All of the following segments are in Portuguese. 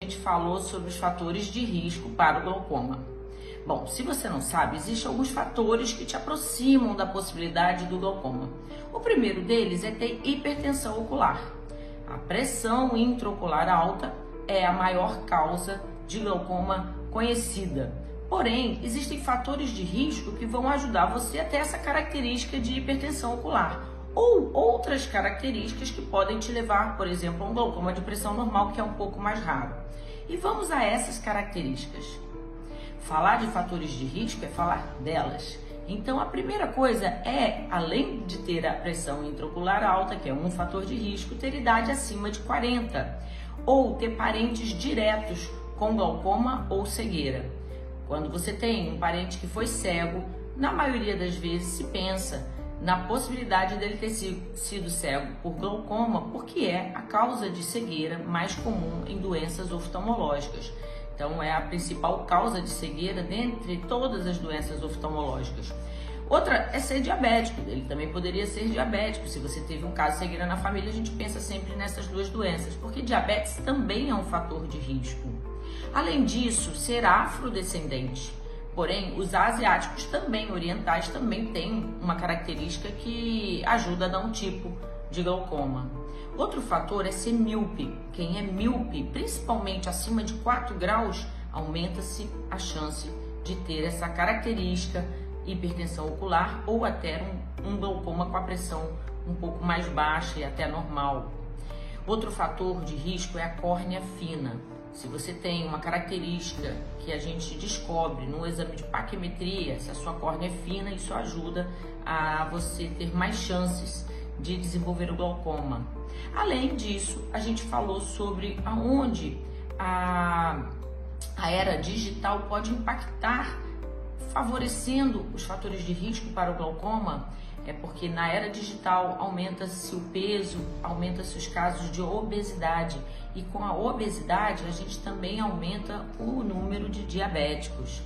A gente falou sobre os fatores de risco para o glaucoma. Bom, se você não sabe, existem alguns fatores que te aproximam da possibilidade do glaucoma. O primeiro deles é ter hipertensão ocular. A pressão intraocular alta é a maior causa de glaucoma conhecida. Porém, existem fatores de risco que vão ajudar você a ter essa característica de hipertensão ocular, ou outras características que podem te levar, por exemplo, a um glaucoma de pressão normal, que é um pouco mais raro. E vamos a essas características. Falar de fatores de risco é falar delas. Então, a primeira coisa é, além de ter a pressão intraocular alta, que é um fator de risco, ter idade acima de 40, ou ter parentes diretos com glaucoma ou cegueira. Quando você tem um parente que foi cego, na maioria das vezes se pensa na possibilidade dele ter sido cego por glaucoma, porque é a causa de cegueira mais comum em doenças oftalmológicas. Então, é a principal causa de cegueira dentre todas as doenças oftalmológicas. Outra é ser diabético, ele também poderia ser diabético. Se você teve um caso de cegueira na família, a gente pensa sempre nessas duas doenças, porque diabetes também é um fator de risco. Além disso, ser afrodescendente. Porém, os asiáticos também, orientais, também têm uma característica que ajuda a dar um tipo de glaucoma. Outro fator é ser míope. Quem é míope, principalmente acima de 4 graus, aumenta-se a chance de ter essa característica, hipertensão ocular ou até um glaucoma com a pressão um pouco mais baixa e até normal. Outro fator de risco é a córnea fina. Se você tem uma característica que a gente descobre no exame de paquimetria, se a sua córnea é fina, isso ajuda a você ter mais chances de desenvolver o glaucoma. Além disso, a gente falou sobre aonde a era digital pode impactar, favorecendo os fatores de risco para o glaucoma. É porque na era digital aumenta-se o peso, aumenta-se os casos de obesidade. E com a obesidade a gente também aumenta o número de diabéticos.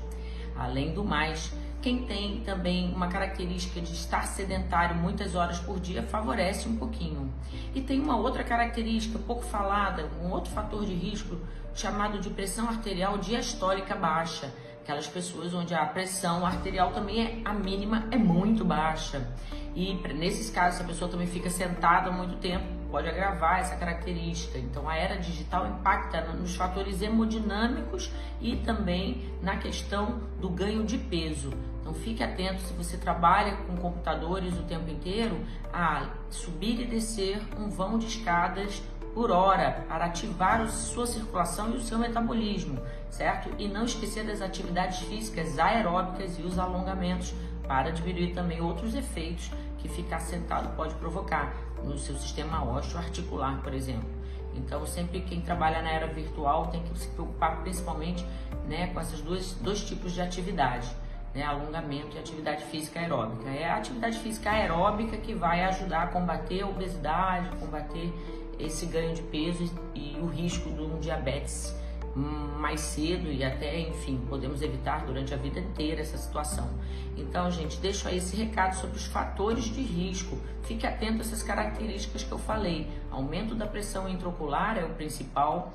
Além do mais, quem tem também uma característica de estar sedentário muitas horas por dia favorece um pouquinho. E tem uma outra característica pouco falada, um outro fator de risco chamado de pressão arterial diastólica baixa. Aquelas pessoas onde a pressão arterial também a mínima é muito baixa. E nesses casos, se a pessoa também fica sentada há muito tempo, pode agravar essa característica. Então, a era digital impacta nos fatores hemodinâmicos e também na questão do ganho de peso. Então, fique atento se você trabalha com computadores o tempo inteiro a subir e descer um vão de escadas por hora para ativar a sua circulação e o seu metabolismo, certo? E não esquecer das atividades físicas aeróbicas e os alongamentos para diminuir também outros efeitos que ficar sentado pode provocar no seu sistema osteoarticular, por exemplo. Então, sempre quem trabalha na era virtual tem que se preocupar principalmente, né, com esses dois tipos de atividade, né, alongamento e atividade física aeróbica. É a atividade física aeróbica que vai ajudar a combater a obesidade, combater esse ganho de peso e o risco de um diabetes mais cedo e até, enfim, podemos evitar durante a vida inteira essa situação. Então, gente, deixo aí esse recado sobre os fatores de risco. Fique atento a essas características que eu falei. Aumento da pressão intraocular é o principal.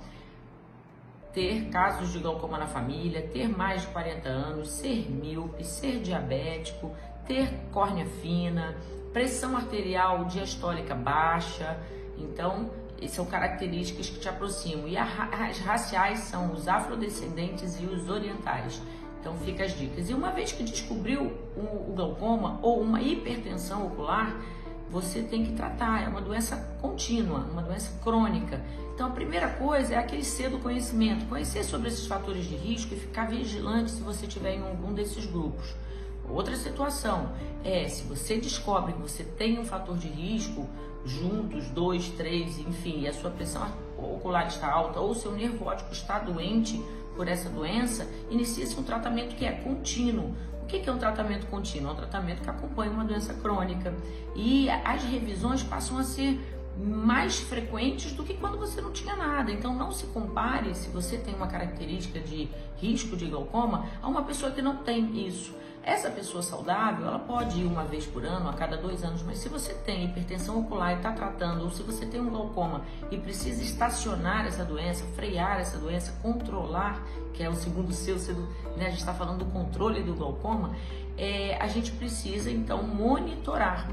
Ter casos de glaucoma na família, ter mais de 40 anos, ser míope, ser diabético, ter córnea fina, pressão arterial diastólica baixa. Então, são características que te aproximam. E as raciais são os afrodescendentes e os orientais. Então, fica as dicas. E uma vez que descobriu o glaucoma ou uma hipertensão ocular, você tem que tratar. É uma doença contínua, uma doença crônica. Então, a primeira coisa é aquele cedo conhecimento. Conhecer sobre esses fatores de risco e ficar vigilante se você estiver em algum desses grupos. Outra situação é, se você descobre que você tem um fator de risco, juntos, 2, 3, enfim, e a sua pressão ocular está alta ou seu nervo óptico está doente por essa doença, inicia-se um tratamento que é contínuo. O que é um tratamento contínuo? É um tratamento que acompanha uma doença crônica. E as revisões passam a ser mais frequentes do que quando você não tinha nada. Então não se compare, se você tem uma característica de risco de glaucoma, a uma pessoa que não tem isso. Essa pessoa saudável, ela pode ir uma vez por ano, a cada 2 anos, mas se você tem hipertensão ocular e está tratando, ou se você tem um glaucoma e precisa estacionar essa doença, frear essa doença, controlar, que é o segundo seu, né, a gente está falando do controle do glaucoma, a gente precisa então monitorar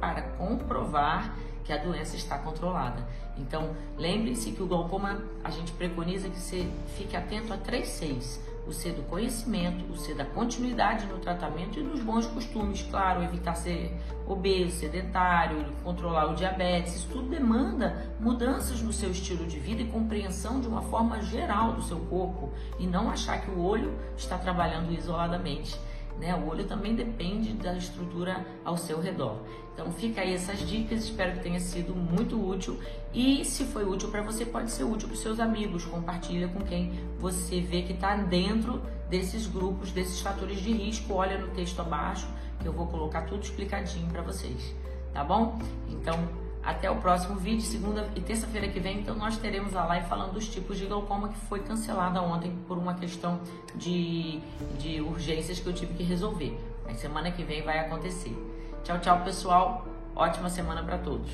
para comprovar que a doença está controlada. Então, lembre-se que o glaucoma, a gente preconiza que você fique atento a 3 Cs. O C do conhecimento, o C da continuidade no tratamento e dos bons costumes. Claro, evitar ser obeso, sedentário, controlar o diabetes. Isso tudo demanda mudanças no seu estilo de vida e compreensão de uma forma geral do seu corpo. E não achar que o olho está trabalhando isoladamente, né? O olho também depende da estrutura ao seu redor. Então fica aí essas dicas, espero que tenha sido muito útil, e se foi útil para você, pode ser útil para os seus amigos. Compartilha com quem você vê que está dentro desses grupos, desses fatores de risco. Olha no texto abaixo que eu vou colocar tudo explicadinho para vocês, tá bom? Então até o próximo vídeo, segunda e terça-feira que vem, então nós teremos a live falando dos tipos de glaucoma, que foi cancelada ontem por uma questão de urgências que eu tive que resolver. Mas semana que vem vai acontecer. Tchau, tchau, pessoal. Ótima semana para todos.